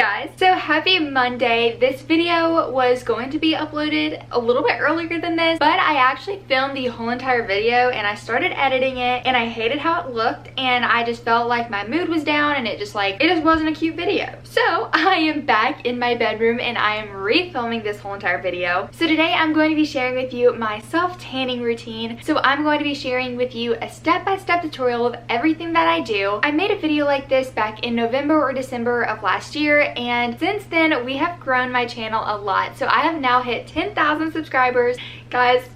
guys, so happy Monday. This video was going to be uploaded a little bit earlier than this, but I actually filmed the whole entire video and I started editing it and I hated how it looked and I just felt like my mood was down and it just wasn't a cute video. So I am back in my bedroom and I am refilming this whole entire video. So today I'm going to be sharing with you my self-tanning routine. So I'm going to be sharing with you a step-by-step tutorial of everything that I do. I made a video like this back in November or December of last year, and since then we have grown my channel a lot. So I have now hit 10,000 subscribers. Guys,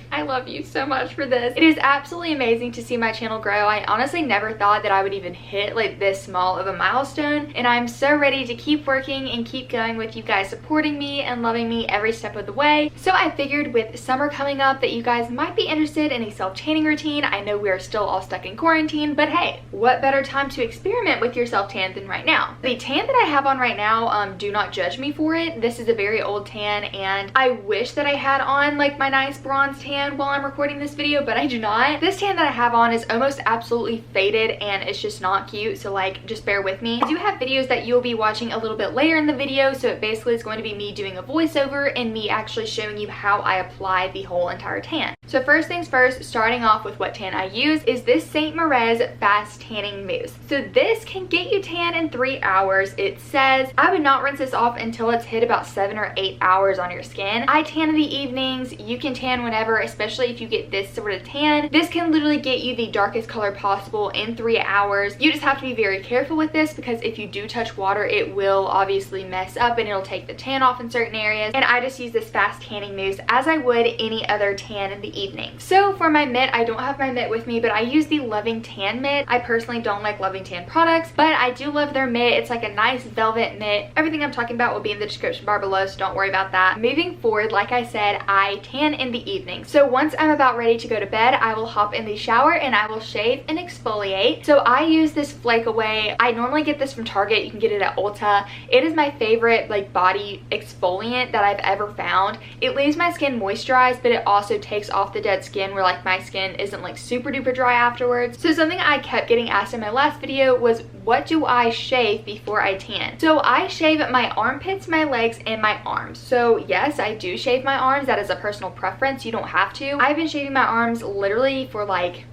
I love you so much for this. It is absolutely amazing to see my channel grow. I honestly never thought that I would even hit like this small of a milestone, and I'm so ready to keep working and keep going with you guys supporting me and loving me every step of the way. So I figured with summer coming up that you guys might be interested in a self-tanning routine. I know we're still all stuck in quarantine, but hey, what better time to experiment with your self-tan than right now? The tan that I have on right now, do not judge me for it. This is a very old tan and I wish that I had on like my nice bronze tan while I'm recording this video, but I do not. This tan that I have on is almost absolutely faded and it's just not cute, so like just bear with me. I do have videos that you'll be watching a little bit later in the video, so it basically is going to be me doing a voiceover and me actually showing you how I apply the whole entire tan. So first things first, starting off with what tan I use is this St. Moriz Fast Tanning Mousse. So this can get you tan in 3 hours. It says I would not rinse this off until it's hit about 7 or 8 hours on your skin. I tan in the evenings. You can tan whenever, especially if you get this sort of tan. This can literally get you the darkest color possible in 3 hours. You just have to be very careful with this because if you do touch water, it will obviously mess up and it'll take the tan off in certain areas. And I just use this fast tanning mousse as I would any other tan in the evening. So for my mitt, I don't have my mitt with me, but I use the Loving Tan mitt. I personally don't like Loving Tan products, but I do love their mitt. It's like a nice velvet mitt. Everything I'm talking about will be in the description bar below, so don't worry about that. Moving forward, like I said, I tan in the evening. So once I'm about ready to go to bed, I will hop in the shower and I will shave and exfoliate. So I use this Flake Away. I normally get this from Target. You can get it at Ulta. It is my favorite like body exfoliant that I've ever found. It leaves my skin moisturized, but it also takes off the dead skin where like my skin isn't like super duper dry afterwards. So something I kept getting asked in my last video was, what do I shave before I tan? So I shave my armpits, my legs, and my arms. So yes, I do shave my arms. That is a personal preference. You don't have to. I've been shaving my arms literally for like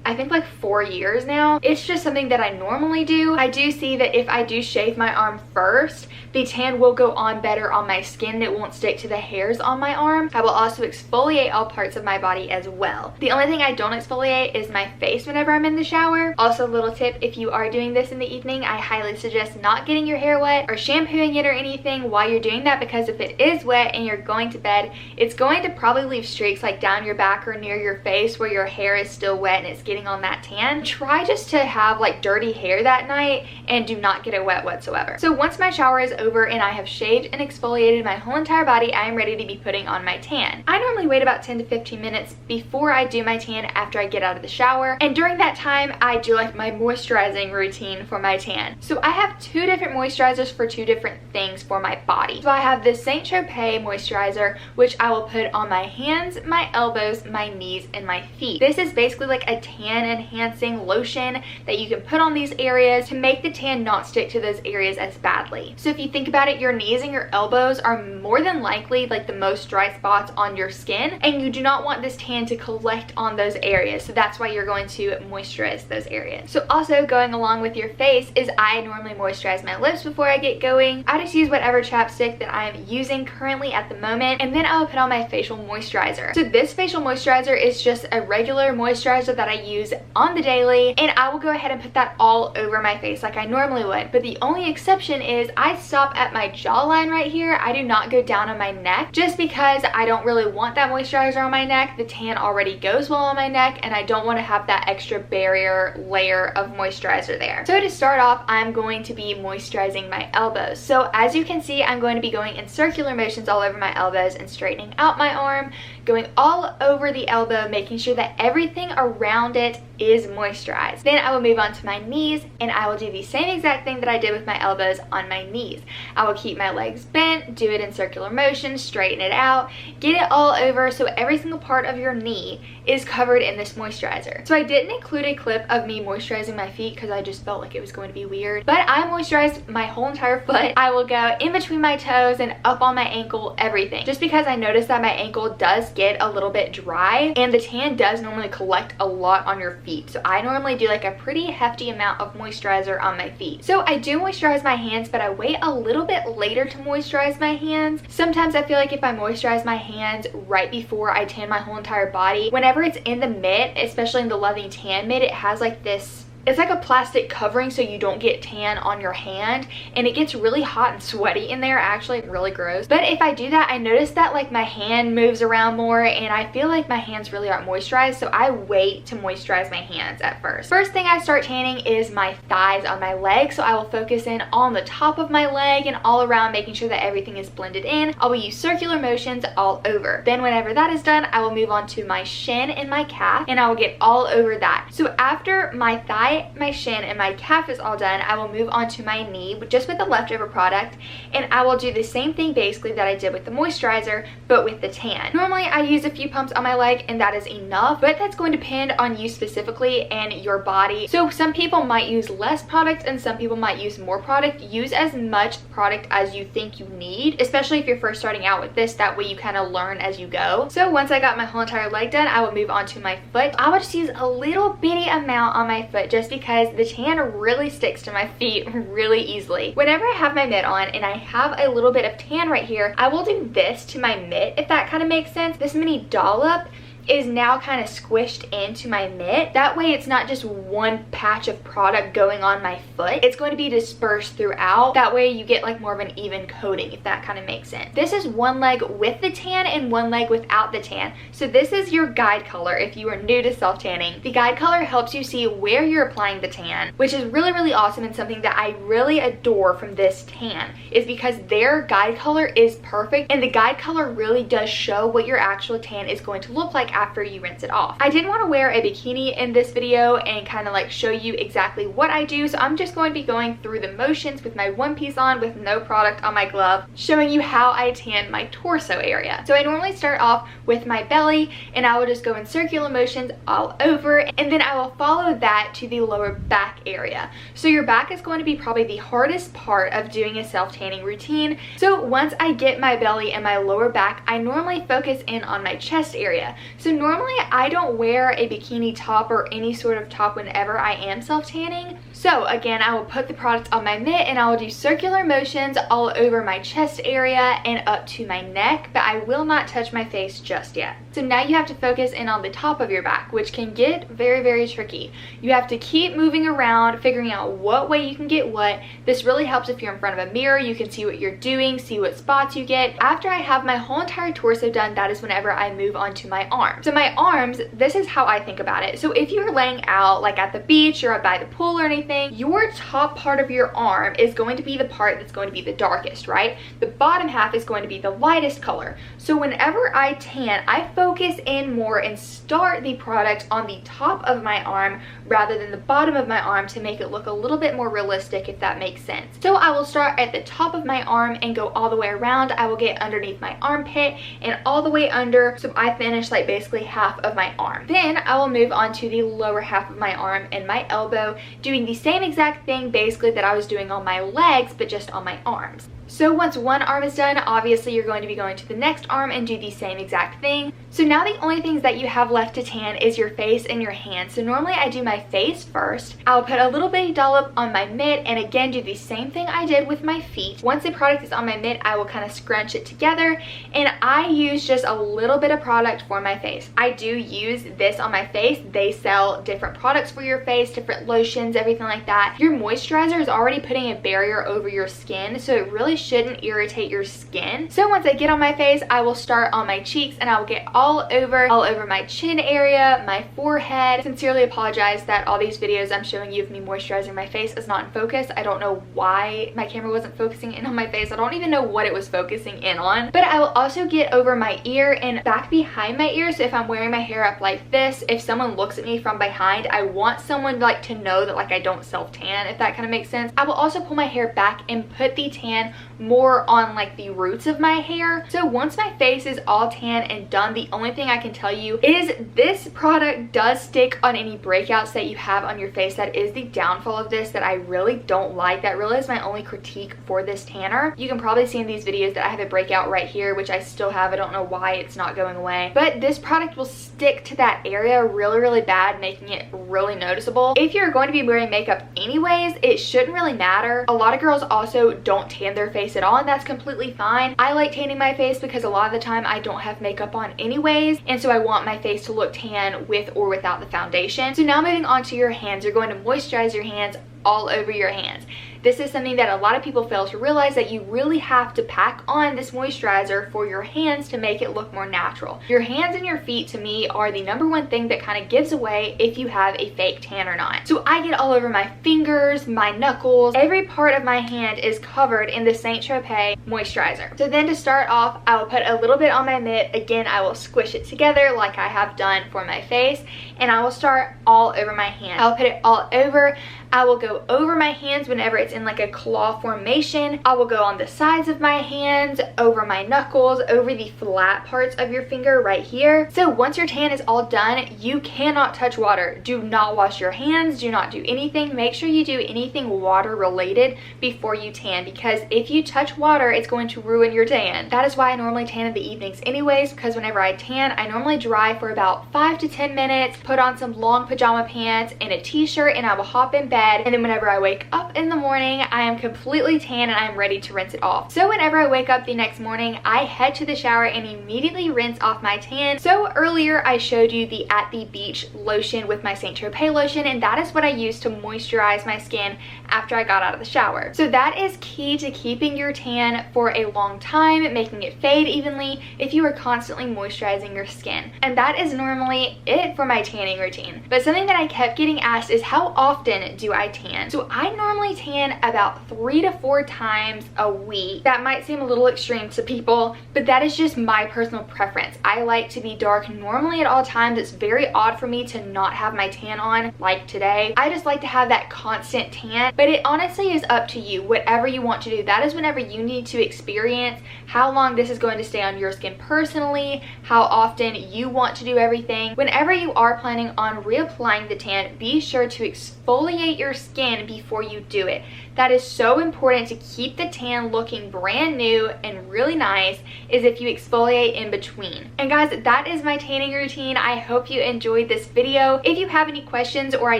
I think like 4 years now. It's just something that I normally do. I do see that if I do shave my arm first, the tan will go on better on my skin. It won't stick to the hairs on my arm. I will also exfoliate all parts of my body as well. The only thing I don't exfoliate is my face whenever I'm in the shower. Also, a little tip, if you are doing this in the evening, I highly suggest not getting your hair wet or shampooing it or anything while you're doing that, because if it is wet and you're going to bed, it's going to probably leave streaks like down your back or near your face where your hair is still wet and it's getting on that tan. Try just to have like dirty hair that night and do not get it wet whatsoever. So once my shower is over and I have shaved and exfoliated my whole entire body, I am ready to be putting on my tan. I normally wait about 10 to 15 minutes before I do my tan after I get out of the shower, and during that time I do like my moisturizing routine for my tan. So I have 2 different moisturizers for 2 different things for my body. So I have this Saint Tropez moisturizer, which I will put on my hands, my elbows, my knees, and my feet. This is basically like a tan enhancing lotion that you can put on these areas to make the tan not stick to those areas as badly. So if you think about it, your knees and your elbows are more than likely like the most dry spots on your skin, and you do not want this tan to collect on those areas. So that's why you're going to moisturize those areas. So also going along with your face is I normally moisturize my lips before I get going. I just use whatever chapstick that I'm using currently at the moment, and then I will put on my facial moisturizer. So this facial moisturizer is just a regular moisturizer that I use on the daily, and I will go ahead and put that all over my face like I normally would. But the only exception is I stop at my jawline right here. I do not go down on my neck just because I don't really want that moisturizer on my neck. The tan already goes well on my neck and I don't want to have that extra barrier layer of moisturizer there. So to start off, I'm going to be moisturizing my elbows. So as you can see, I'm going to be going in circular motions all over my elbows and straightening out my arm, going all over the elbow, making sure that everything around it is moisturized. Then I will move on to my knees, and I will do the same exact thing that I did with my elbows on my knees. I will keep my legs bent, do it in circular motion, straighten it out, get it all over so every single part of your knee is covered in this moisturizer. So I didn't include a clip of me moisturizing my feet because I just felt like it was going to be weird, but I moisturized my whole entire foot. I will go in between my toes and up on my ankle, everything, just because I noticed that my ankle does get a little bit dry and the tan does normally collect a lot on your feet. So I normally do like a pretty hefty amount of moisturizer on my feet. So I do moisturize my hands, but I wait a little bit later to moisturize my hands. Sometimes I feel like if I moisturize my hands right before I tan my whole entire body, whenever it's in the mitt, especially in the Loving Tan mitt, it has like this, it's like a plastic covering so you don't get tan on your hand, and it gets really hot and sweaty in there, actually really gross. But if I do that, I notice that like my hand moves around more and I feel like my hands really aren't moisturized, so I wait to moisturize my hands at first. First thing I start tanning is my thighs on my legs, so I will focus in on the top of my leg and all around, making sure that everything is blended in. I will use circular motions all over. Then whenever that is done, I will move on to my shin and my calf, and I will get all over that. So after my thigh, my shin, and my calf is all done, I will move on to my knee just with the leftover product, and I will do the same thing basically that I did with the moisturizer, but with the tan. Normally I use a few pumps on my leg and that is enough, but that's going to depend on you specifically and your body. So some people might use less product and some people might use more product. Use as much product as you think you need, especially if you're first starting out with this. That way you kind of learn as you go. So once I got my whole entire leg done, I will move on to my foot. I will just use a little bitty amount on my foot just because the tan really sticks to my feet really easily. Whenever I have my mitt on and I have a little bit of tan right here, I will do this to my mitt, if that kind of makes sense. This mini dollop is now kind of squished into my mitt. That way it's not just one patch of product going on my foot. It's going to be dispersed throughout. That way you get like more of an even coating, if that kind of makes sense. This is one leg with the tan and one leg without the tan. So this is your guide color if you are new to self-tanning. The guide color helps you see where you're applying the tan, which is really, really awesome, and something that I really adore from this tan is because their guide color is perfect, and the guide color really does show what your actual tan is going to look like after you rinse it off. I didn't want to wear a bikini in this video and kind of like show you exactly what I do, so I'm just going to be going through the motions with my one piece on with no product on my glove, showing you how I tan my torso area. So I normally start off with my belly and I will just go in circular motions all over, and then I will follow that to the lower back area. So your back is going to be probably the hardest part of doing a self-tanning routine. So once I get my belly and my lower back, I normally focus in on my chest area. So normally I don't wear a bikini top or any sort of top whenever I am self-tanning. So again, I will put the product on my mitt and I will do circular motions all over my chest area and up to my neck, but I will not touch my face just yet. So now you have to focus in on the top of your back, which can get very, very tricky. You have to keep moving around, figuring out what way you can get what. This really helps if you're in front of a mirror. You can see what you're doing, see what spots you get. After I have my whole entire torso done, that is whenever I move on to my arms. So my arms, this is how I think about it. So if you're laying out like at the beach or by the pool or anything, your top part of your arm is going to be the part that's going to be the darkest, right? The bottom half is going to be the lightest color. So whenever I tan, I focus in more and start the product on the top of my arm rather than the bottom of my arm to make it look a little bit more realistic, if that makes sense. So I will start at the top of my arm and go all the way around. I will get underneath my armpit and all the way under, so I finish like basically half of my arm. Then I will move on to the lower half of my arm and my elbow, doing the same exact thing basically that I was doing on my legs, but just on my arms. So once one arm is done, obviously you're going to be going to the next arm and do the same exact thing. So now the only things that you have left to tan is your face and your hands. So normally I do my face first. I'll put a little bitty dollop on my mitt and again do the same thing I did with my feet. Once the product is on my mitt, I will kind of scrunch it together, and I use just a little bit of product for my face. I do use this on my face. They sell different products for your face, different lotions, everything like that. Your moisturizer is already putting a barrier over your skin, so it really shouldn't irritate your skin. So once I get on my face, I will start on my cheeks and I will get all over my chin area, my forehead. Sincerely apologize that all these videos I'm showing you of me moisturizing my face is not in focus. I don't know why my camera wasn't focusing in on my face. I don't even know what it was focusing in on. But I will also get over my ear and back behind my ear. So so if I'm wearing my hair up like this, if someone looks at me from behind, I want someone like to know that like I don't self-tan, if that kind of makes sense. I will also pull my hair back and put the tan more on like the roots of my hair. So once my face is all tan and done, the only thing I can tell you is this product does stick on any breakouts that you have on your face. That is the downfall of this that I really don't like. That really is my only critique for this tanner. You can probably see in these videos that I have a breakout right here, which I still have. I don't know why it's not going away, but this product will stick to that area really bad, making it really noticeable. If you're going to be wearing makeup anyways, it shouldn't really matter. A lot of girls also don't tan their face at all, and that's completely fine. I like tanning my face because a lot of the time I don't have makeup on anyways, and so I want my face to look tan with or without the foundation. So now moving on to your hands, you're going to moisturize your hands all over your hands. This is something that a lot of people fail to realize, that you really have to pack on this moisturizer for your hands to make it look more natural. Your hands and your feet, to me, are the #1 thing that kind of gives away if you have a fake tan or not. So I get all over my fingers, my knuckles, every part of my hand is covered in the Saint Tropez moisturizer. So then to start off, I will put a little bit on my mitt. Again, I will squish it together like I have done for my face, and I will start all over my hand. I'll put it all over. I will go over my hands whenever it's in like a claw formation. I will go on the sides of my hands, over my knuckles, over the flat parts of your finger right here. So once your tan is all done, you cannot touch water. Do not wash your hands. Do not do anything. Make sure you do anything water related before you tan, because if you touch water, it's going to ruin your tan. That is why I normally tan in the evenings anyways, because whenever I tan, I normally dry for about 5 to 10 minutes, put on some long pajama pants and a t-shirt, and I will hop in bed. And then whenever I wake up in the morning, I am completely tan and I'm ready to rinse it off. So whenever I wake up the next morning, I head to the shower and immediately rinse off my tan. So earlier I showed you the At the Beach lotion with my Saint Tropez lotion, and that is what I use to moisturize my skin after I got out of the shower. So that is key to keeping your tan for a long time, making it fade evenly if you are constantly moisturizing your skin. And that is normally it for my tanning routine. But something that I kept getting asked is, how often do I tan? So I normally tan about 3 to 4 times a week. That might seem a little extreme to people, but that is just my personal preference. I like to be dark normally at all times. It's very odd for me to not have my tan on like today. I just like to have that constant tan, but it honestly is up to you. Whatever you want to do, that is whenever you need to experience how long this is going to stay on your skin personally, how often you want to do everything. Whenever you are planning on reapplying the tan, be sure to exfoliate your skin before you do it. That is so important to keep the tan looking brand new and really nice, is if you exfoliate in between. And guys, that is my tanning routine. I hope you enjoyed this video. If you have any questions or I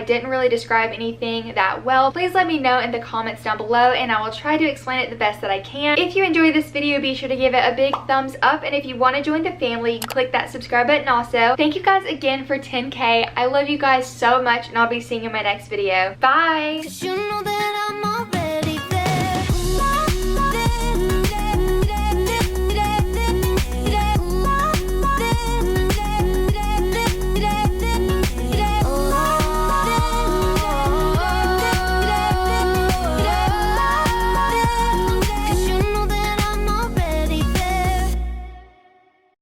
didn't really describe anything that well, please let me know in the comments down below and I will try to explain it the best that I can. If you enjoyed this video, be sure to give it a big thumbs up, and if you want to join the family, click that subscribe button also. Thank you guys again for 10K. I love you guys so much, and I'll be seeing you in my next video. Bye! 'Cause you know that I'm